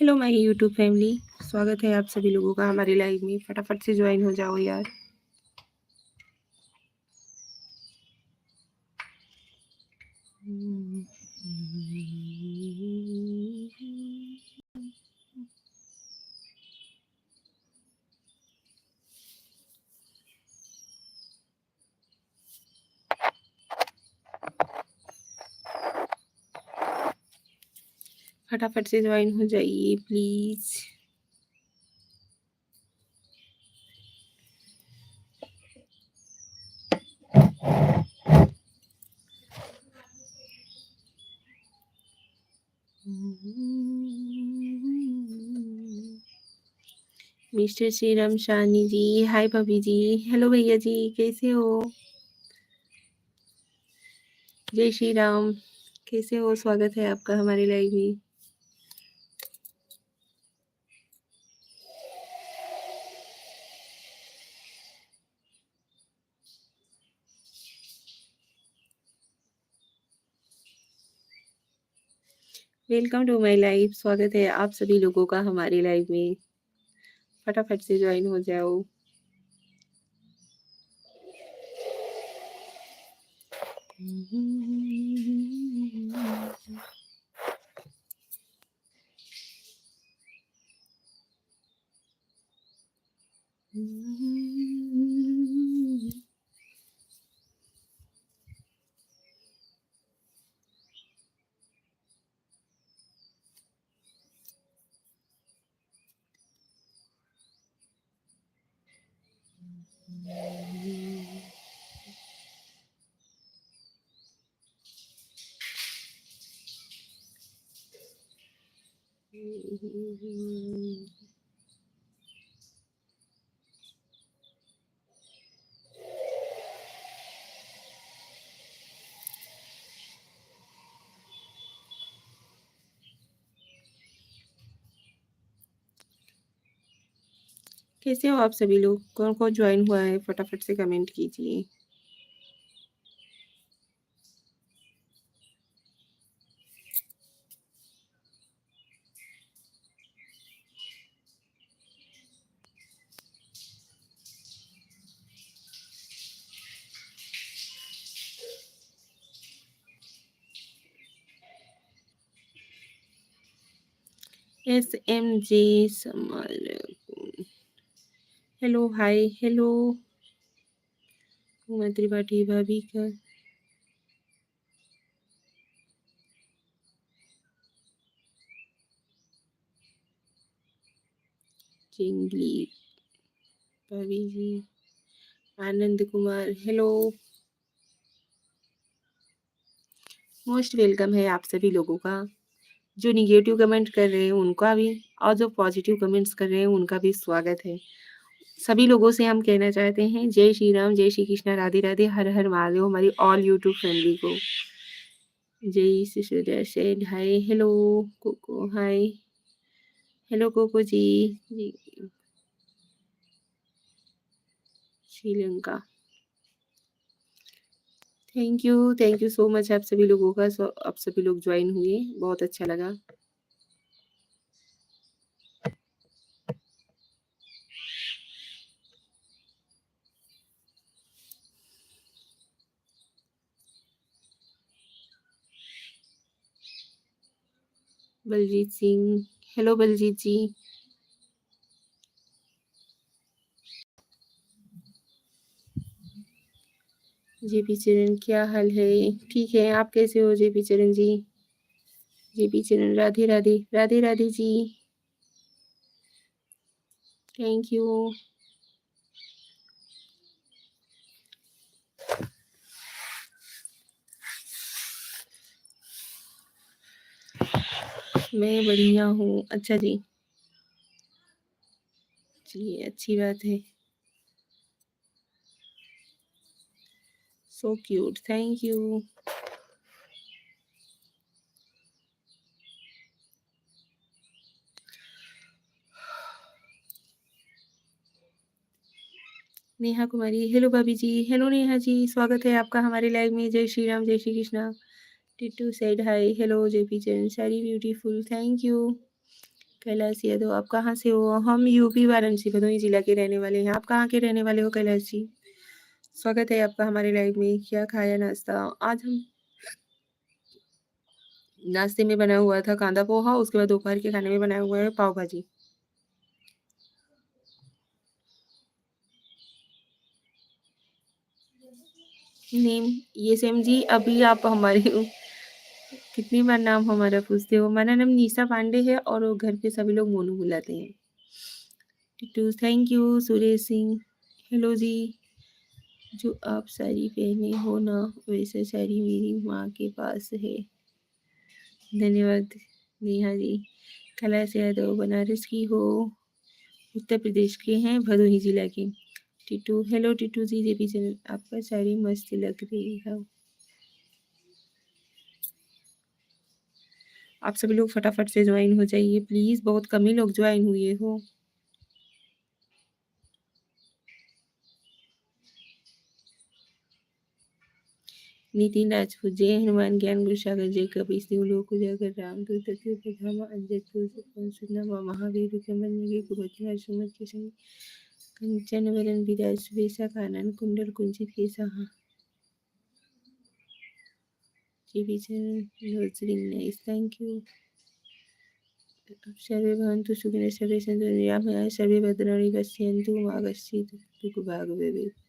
Hello my YouTube family, स्वागत है आप सभी लोगों का हमारे लाइव में। फटाफट से ज्वाइन हो जाओ यार। फटाफट से ज्वाइन हो जाइए प्लीज। मिस्टर श्रीराम शानी जी, हाय भाभी जी, हेलो भैया जी, कैसे हो? जय श्री राम, कैसे हो? स्वागत है आपका हमारे लाइव में। वेलकम टू माय लाइव, स्वागत है आप सभी लोगों का हमारे लाइव में। फटाफट से ज्वाइन हो जाओ। कैसे हो आप सभी लोग? कौन कौन ज्वाइन हुआ है फटाफट से कमेंट कीजिए। SMJ summer, hello hi, hello Uma Tripathi भाभी का चिंगली भाभी जी, Anand Kumar, hello, most welcome है आप सभी लोगों का। जो निगेटिव कमेंट कर रहे हैं उनका भी, और जो पॉजिटिव कमेंट्स कर रहे हैं उनका भी स्वागत है। सभी लोगों से हम कहना चाहते हैं जय श्री राम, जय श्री कृष्णा, राधे राधे, हर हर महादेव, हमारी ऑल यूट्यूब फैमिली को। जय Shri Surya said, hi, hello Coco, hi, hello Coco ji, जी Sri Lanka, thank you so much आप सभी लोगों का। आप सभी लोग ज्वाइन हुए, बहुत अच्छा लगा। बलजीत सिंह, हेलो बलजीत जी, जेपी चरण, क्या हाल है? ठीक है, आप कैसे हो जेपी चरण जी? जेपी चरण, राधे राधे, राधे राधे जी, थैंक यू। मैं बढ़िया हूँ, अच्छा जी, चलिए अच्छी बात है। So cute, thank you. Neha Kumari, hello भाभी जी, हेलो नेहा जी, स्वागत है आपका हमारे लाइव में। जय श्री राम, जय Shri Krishna. Tittu said hi, hello JP चरण, सारी beautiful, thank you. Kailash Yadav, आप कहाँ से हो? हम यूपी वाराणसी भदोही जिला के रहने वाले हैं। आप कहाँ के रहने वाले हो कैलाश जी? स्वागत है आपका हमारे लाइव में। क्या खाया नाश्ता? आज हम नाश्ते में बना हुआ था कांदा पोहा, उसके बाद दोपहर के खाने में बनाया हुआ है पाव भाजी। नेम ये सेम जी, अभी आप हमारे कितनी बार नाम हमारा पूछते हो? हमारा नाम निशा पांडे है और वो घर पे सभी लोग मोनू बुलाते हैं। Titu thank you. Suresh Singh hello ji. जो आप साड़ी पहने हो ना वैसा साड़ी मेरी माँ के पास है। धन्यवाद नेहा जी। कैलाश यादव बनारस की हो? उत्तर प्रदेश के हैं, भदोही जिला के। टिटू हेलो टिटू जी, जेपी चैनल आपका साड़ी मस्त लग रही है। आप सभी लोग फटाफट से ज्वाइन हो जाइए प्लीज, बहुत कम ही लोग ज्वाइन हुए हो। नितिन राजपूत, जय हनुमान ज्ञान गुरु सागर, जय कपीर सिंह लोक उजागर, रामदूत धामा अंजद सुनमा महावीर कमल कुबती सुमत के संग कंचन वरन विराज सुबेसा कानन कुंडल कुंचित केसा। जेपी चैनल नर्सरिंग नाइस, थैंक यू। सर्वे भवन्तु सुखिनः, सर्वे सन्तु निरामयाः, सर्वे भद्राणि पश्यन्तु मा कश्चित् दुःखभाग् भवेत्।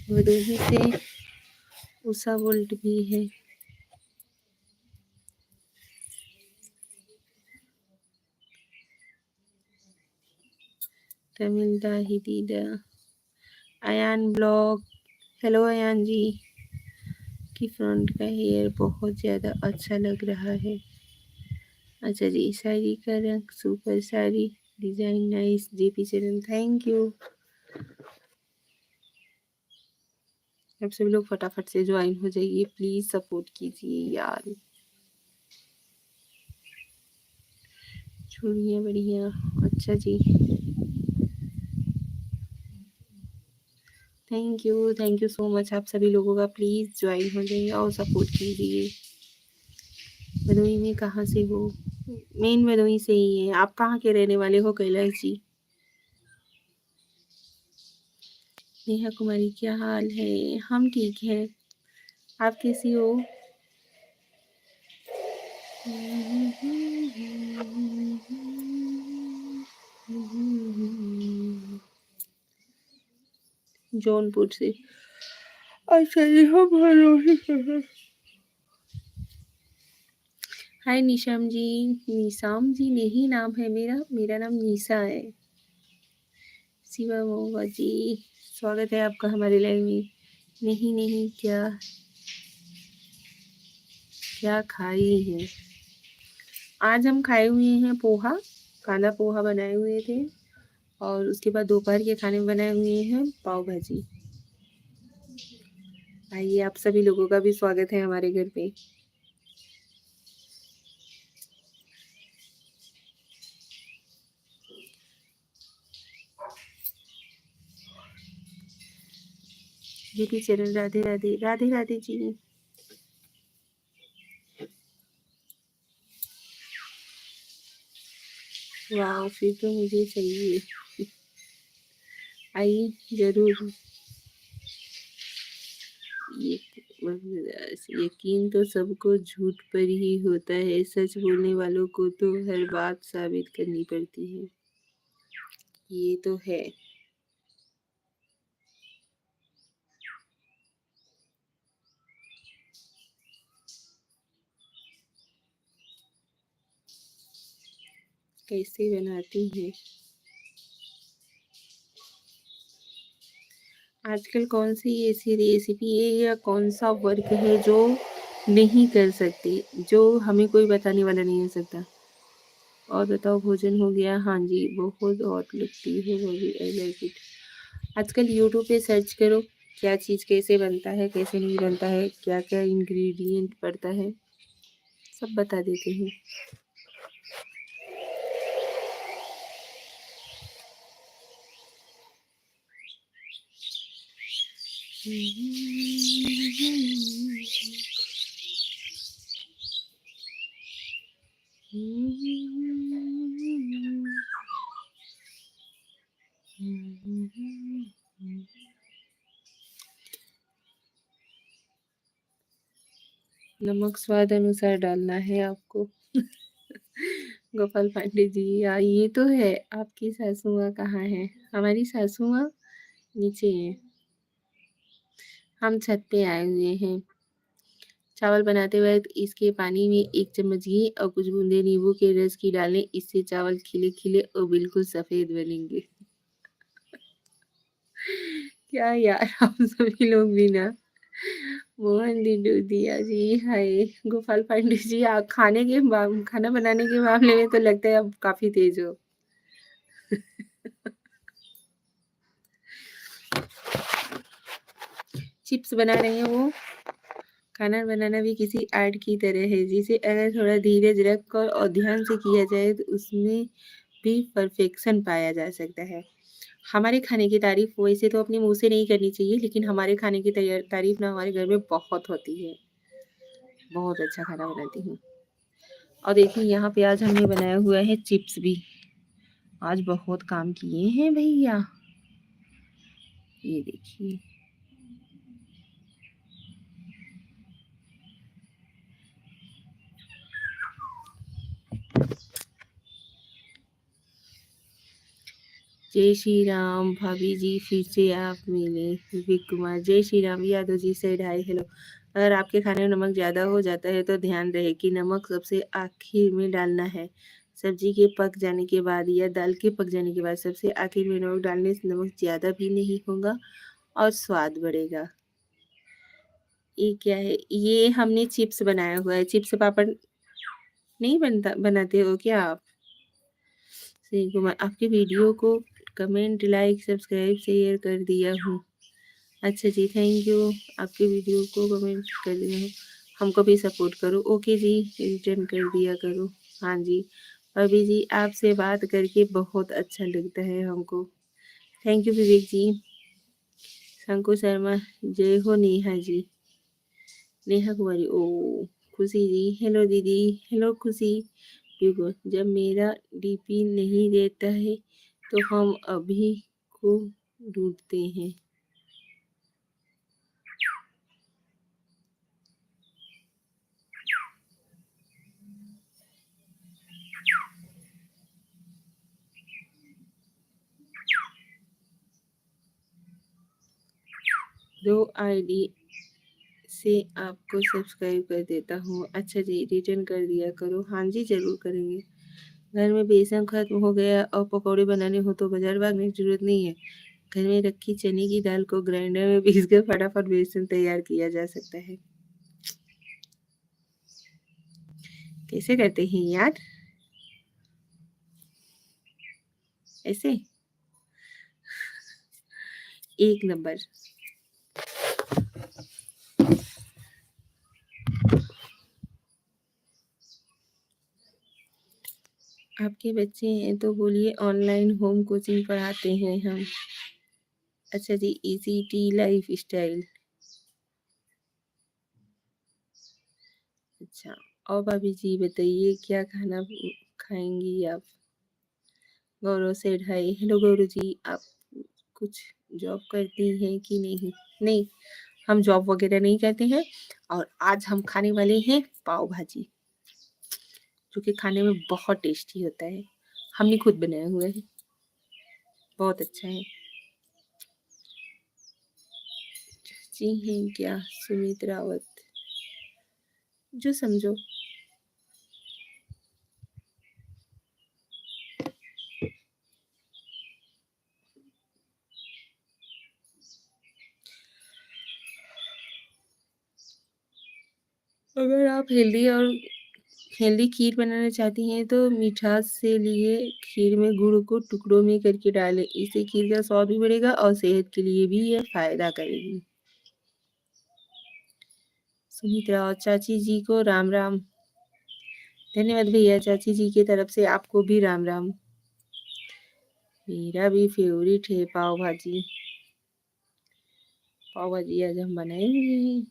भदोही से उषा वोल्ट भी है। तमिल दा हिंदी दा अयान ब्लॉग हेलो अयान जी की फ्रंट का हेयर बहुत ज़्यादा अच्छा लग रहा है। अच्छा जी, साड़ी का रंग super, sari design nice. JP चरण थैंक यू। अब सभी लोग फटाफट से ज्वाइन हो जाइए प्लीज, सपोर्ट कीजिए यार। बढ़िया बढ़िया, अच्छा जी, थैंक यू सो मच आप सभी लोगों का। प्लीज ज्वाइन हो जाइए और सपोर्ट कीजिए। भदोही में कहाँ से हो? मेन भदोही से ही है। आप कहाँ के रहने वाले हो कैलाश जी? नेहा कुमारी क्या हाल है? हम ठीक हैं, आप कैसी हो? जौनपुर से। अच्छा जी, हम भदोही से हैं। हाय निशाम जी। निशाम जी नहीं नाम है मेरा, मेरा नाम निशा है। शिवा मोहम्मद जी, स्वागत है आपका हमारे लाइव में। नहीं नहीं, क्या क्या खाई है? आज हम खाए हुए हैं पोहा, कांदा पोहा बनाए हुए थे और उसके बाद दोपहर के खाने में बनाए हुए हैं पाव भाजी। आइए, आप सभी लोगों का भी स्वागत है हमारे घर पे। जेपी चरण राधे राधे, राधे राधे जी। वाह, फिर तो मुझे चाहिए। आइए जरूर। ये यकीन तो सबको झूठ पर ही होता है, सच बोलने वालों को तो हर बात साबित करनी पड़ती है। ये तो है। कैसे बनाती हैं? आजकल कौन सी ऐसी रेसिपी है या कौन सा वर्क है जो नहीं कर सकती, जो हमें कोई बताने वाला नहीं हो सकता? और बताओ, भोजन हो गया? हाँ जी, बहुत हॉट लगती है वो भी, आई लाइक इट। आजकल यूट्यूब पे सर्च करो क्या चीज़ कैसे बनता है, कैसे नहीं बनता है, क्या क्या इंग्रेडिएंट पड़ता है, सब बता देते हैं। नमक स्वाद अनुसार डालना है आपको। गोपाल पांडे जी, ये तो है। आपकी सासू माँ कहाँ है? हमारी सासू माँ नीचे है। हम छत पे आए हुए हैं। चावल बनाते वक्त इसके पानी में 1 चम्मच घी और कुछ बूंदे नींबू के रस की डालें। इससे चावल खिले-खिले और बिल्कुल सफ़ेद बनेंगे। क्या यार, हम सभी लोग भी ना। मोहन दिया जी, हाय। गोपाल पांडे जी, आप खाना बनाने के मामले में तो लगता है आप काफ़ी तेज़ हो। चिप्स बना रहे हैं वो। खाना बनाना भी किसी आर्ट की तरह है, जिसे अगर थोड़ा धीरज रखकर और ध्यान से किया जाए तो उसमें भी परफेक्शन पाया जा सकता है। हमारे खाने की तारीफ़ वैसे तो अपने मुँह से नहीं करनी चाहिए, लेकिन हमारे खाने की तारीफ़ ना हमारे घर में बहुत होती है। बहुत अच्छा खाना बनाती हूँ। और देखिए यहाँ पे आज हमने बनाया हुआ है चिप्स भी। आज बहुत काम किए हैं भैया। ये देखिए। जय श्री राम भाभी जी, फिर से आप मिले। विवेक कुमार, जय Shri Ram. Yadav ji said hi hello. अगर आपके खाने में नमक ज़्यादा हो जाता है तो ध्यान रहे कि नमक सबसे आखिर में डालना है। सब्जी के पक जाने के बाद या दाल के पक जाने के बाद सबसे आखिर में नमक डालने से नमक ज़्यादा भी नहीं होगा और स्वाद बढ़ेगा। ये क्या है? ये हमने चिप्स बनाया हुआ है। चिप्स पापड़ नहीं बनाते हो क्या आप? श्री कुमार, आपके वीडियो को कमेंट, लाइक, सब्सक्राइब, शेयर कर दिया हूँ। अच्छा जी, थैंक यू। आपके वीडियो को कमेंट कर दिया हूँ। हमको भी सपोर्ट करो। ओके जी, रिटर्न कर दिया करो। हाँ जी, भाभी जी आपसे बात करके बहुत अच्छा लगता है हमको। थैंक यू विवेक जी। शंकु शर्मा, जय हो नेहा जी। नेहा कुमारी, ओ खुशी जी, हेलो दीदी, हेलो खुशी। देखो, जब मेरा डीपी नहीं रहता है तो हम अभी को ढूंढते हैं। दो आईडी से आपको सब्सक्राइब कर देता हूँ। अच्छा जी, रिटर्न कर दिया करो। हाँ जी, ज़रूर करेंगे। घर में बेसन खत्म हो गया और पकौड़े बनाने हो तो बाजार भागने की ज़रूरत नहीं है। घर में रखी चने की दाल को ग्राइंडर में पीस कर फटाफट बेसन तैयार किया जा सकता है। कैसे करते हैं यार? ऐसे? एक नंबर। आपके बच्चे हैं तो बोलिए ऑनलाइन होम कोचिंग पढ़ाते हैं हम। अच्छा जी, इजी टी लाइफ स्टाइल। अच्छा, और भाभी जी बताइए क्या खाना खाएंगी आप? गौरव सेठ हाय, हेलो गौरव जी, आप कुछ जॉब करती हैं कि नहीं? नहीं, हम जॉब वगैरह नहीं करते हैं। और आज हम खाने वाले हैं पाव भाजी, जो कि खाने में बहुत टेस्टी होता है। हमने खुद बनाया हुआ है, बहुत अच्छा है। जी हैं क्या सुमित रावत? जो समझो। अगर आप हेल्दी खीर बनाना चाहती हैं तो मिठास से लिए खीर में गुड़ को टुकड़ों में करके डालें। इससे खीर का स्वाद भी बढ़ेगा और सेहत के लिए भी यह फायदा करेगी। सुमित्रा और चाची जी को राम राम। धन्यवाद भैया, चाची जी की तरफ से आपको भी राम राम। मेरा भी फेवरेट है पाव भाजी। पाव भाजी आज हम बनाएंगे।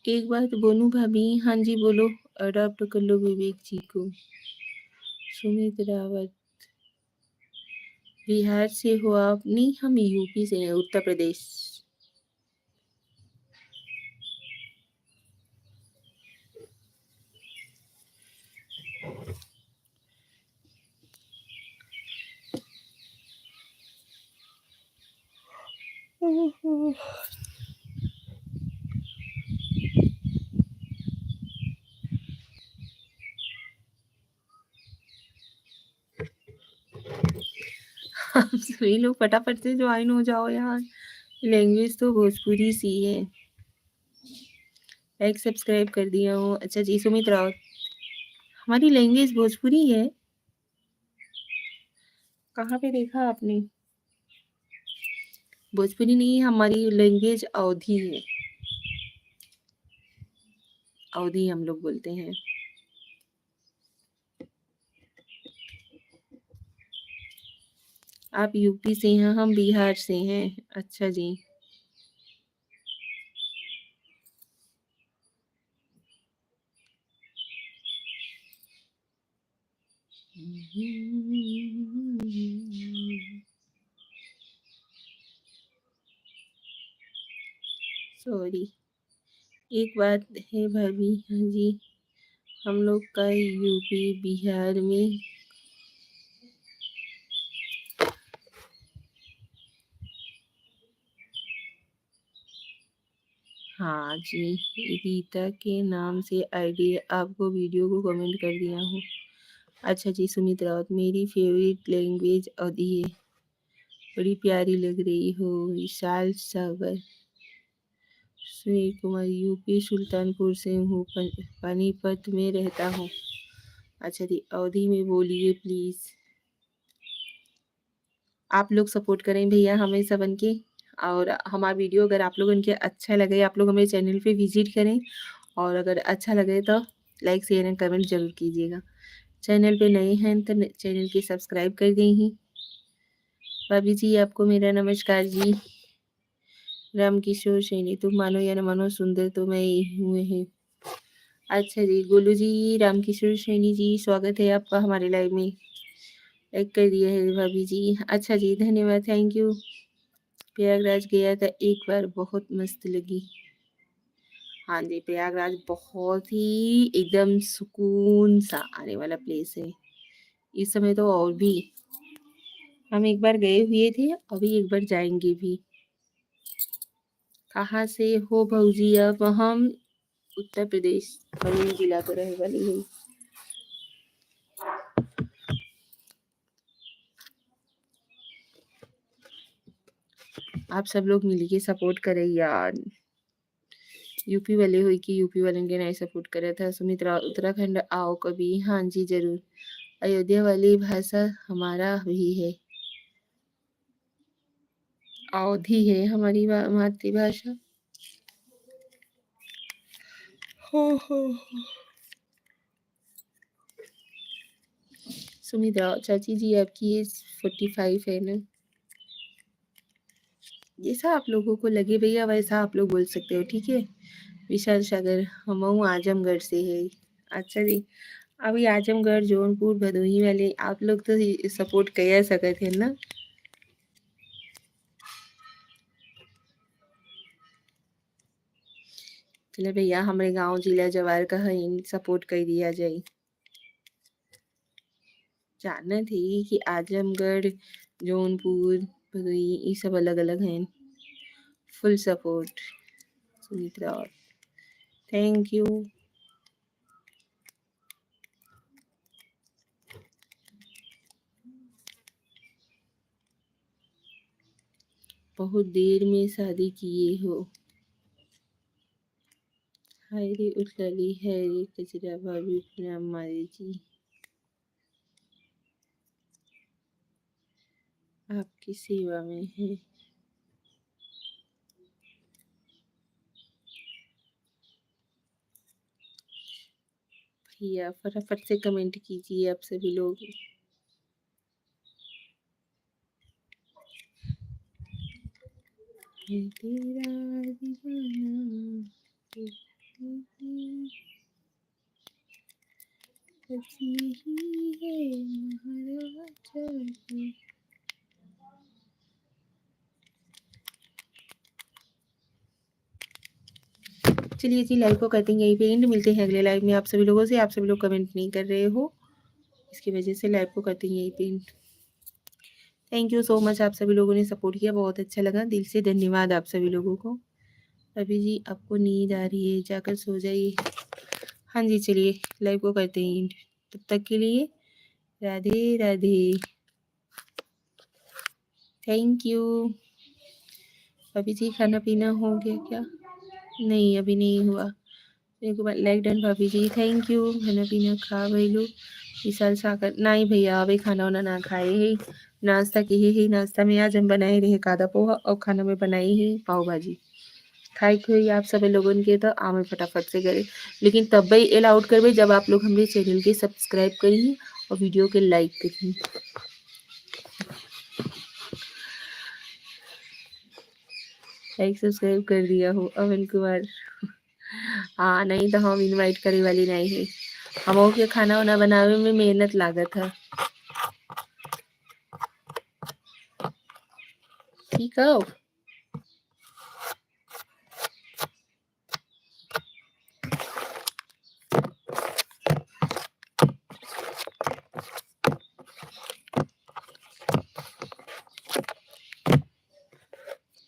एक बात बोलूं भाभी? हाँ जी बोलो। अडॉप्ट कर लो विवेक जी को। सुमित रावत, बिहार से हो आप? नहीं, हम यूपी से हैं, उत्तर प्रदेश। आप सभी लोग फटाफट से ज्वाइन हो जाओ यार। लैंग्वेज तो भोजपुरी सी है। लाइक सब्सक्राइब कर दिया हूँ। अच्छा जी, सुमित रावत, हमारी लैंग्वेज भोजपुरी है? कहाँ पे देखा आपने? भोजपुरी नहीं, हमारी लैंग्वेज अवधी है। अवधी हम लोग बोलते हैं। आप यूपी से हैं, हम बिहार से हैं। अच्छा जी। सॉरी। एक बात है भाभी, हाँ जी, हम लोग का यूपी बिहार में हाँ जी, रीता के नाम से आईडी आपको वीडियो को कमेंट कर दिया हूँ। अच्छा जी, सुमित रावत, मेरी फेवरेट लैंग्वेज अवधी है, बड़ी प्यारी लग रही हो। विशाल सागर, सुनील कुमार, यूपी सुल्तानपुर से हूँ, पानीपत में रहता हूँ। अच्छा जी, अवधी में बोलिए प्लीज़। आप लोग सपोर्ट करें भैया हमें सबन के, और हमारा वीडियो अगर आप लोगों के अच्छा लगे, आप लोग हमारे चैनल पे विजिट करें, और अगर अच्छा लगे तो लाइक शेयर एंड कमेंट जरूर कीजिएगा। चैनल पे नए हैं तो चैनल के सब्सक्राइब कर दें ही। भाभी जी आपको मेरा नमस्कार जी। राम किशोर सैनी, तुम मानो या न मानो सुंदर तो मैं ही हुए हैं। अच्छा जी, गोलू जी, राम किशोर सैनी जी, स्वागत है आपका हमारे लाइव में। लाइक कर दिया है भाभी जी। अच्छा जी, धन्यवाद, थैंक यू। प्रयागराज गया था एक बार, बहुत मस्त लगी। हाँ जी, प्रयागराज बहुत ही एकदम सुकून सा आने वाला प्लेस है। इस समय तो और भी, हम एक बार गए हुए थे, अभी एक बार जाएंगे भी। कहाँ से हो भौजी आप? हम उत्तर प्रदेश, बरेली जिला को रहे वाली है। आप सब लोग मिलके सपोर्ट करें यार। यूपी वाले हुई कि यूपी वाले के नहीं सपोर्ट करे था। सुमित्रा, उत्तराखंड आओ कभी। हाँ जी जरूर। अयोध्या वाली भाषा हमारा भी है, अवधी है हमारी मातृभाषा। हो हो। सुमित्रा चाची जी आपकी एज 45 है ना? जैसा आप लोगों को लगे भैया वैसा आप लोग बोल सकते हो, ठीक है। विशाल सागर, हम आजमगढ़ से है। अच्छा जी, अभी आजमगढ़, जौनपुर, भदोही वाले आप लोग तो सपोर्ट कर सकते थे ना। चले भैया, हमारे गांव जिला जवार का है, सपोर्ट कर दिया जाए। जानना थी कि आजमगढ़, जौनपुर, भदोही ये सब अलग अलग हैं। Full support Sumitra, thank you. बहुत देर में शादी किए हो। हाय रे उठलली है रे कचरा भाभी, प्रणाम मारे जी, आपकी सेवा में है। भैया फटाफट से कमेंट कीजिए आप सभी लोग। है तेरा दीवाना। बची ही है महाराजा की। चलिए जी, लाइव को करते हैं यहीं पे एंड। मिलते हैं अगले लाइव में आप सभी लोगों से। आप सभी लोग कमेंट नहीं कर रहे हो, इसकी वजह से लाइव को करते हैं यहीं पे and. Thank you so much, आप सभी लोगों ने सपोर्ट किया, बहुत अच्छा लगा, दिल से धन्यवाद आप सभी लोगों को। अभी जी आपको नींद आ रही है, जाकर सो जाइए। हाँ जी, चलिए लाइव को करते हैं एंड। तब तक के लिए राधे राधे, थैंक यू। अभी जी खाना पीना हो गया क्या? नहीं, अभी नहीं हुआ। लाइक डन भाभी जी, थैंक यू। खाना पीना खा भैलू विशाल साकर नहीं भैया, अभी खाना वाना ना खाए ही, नाश्ता किए ही। नाश्ता में आज हम बनाए रहे कादा पोहा और खाना में बनाई ही पाव भाजी। खाए हुई आप सभी लोगों के तो आमे फटाफट से करे, लेकिन तब भाई अलाउड करबे जब आप लोग हमारे चैनल के सब्सक्राइब करिए और वीडियो के लाइक करिए। लाइक सब्सक्राइब कर दिया हो अमन कुमार। हाँ, नहीं तो हम इनवाइट करे वाली नहीं है, हम के खाना वाना बनावे में मेहनत लागत है। ठीक है,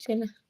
चलो।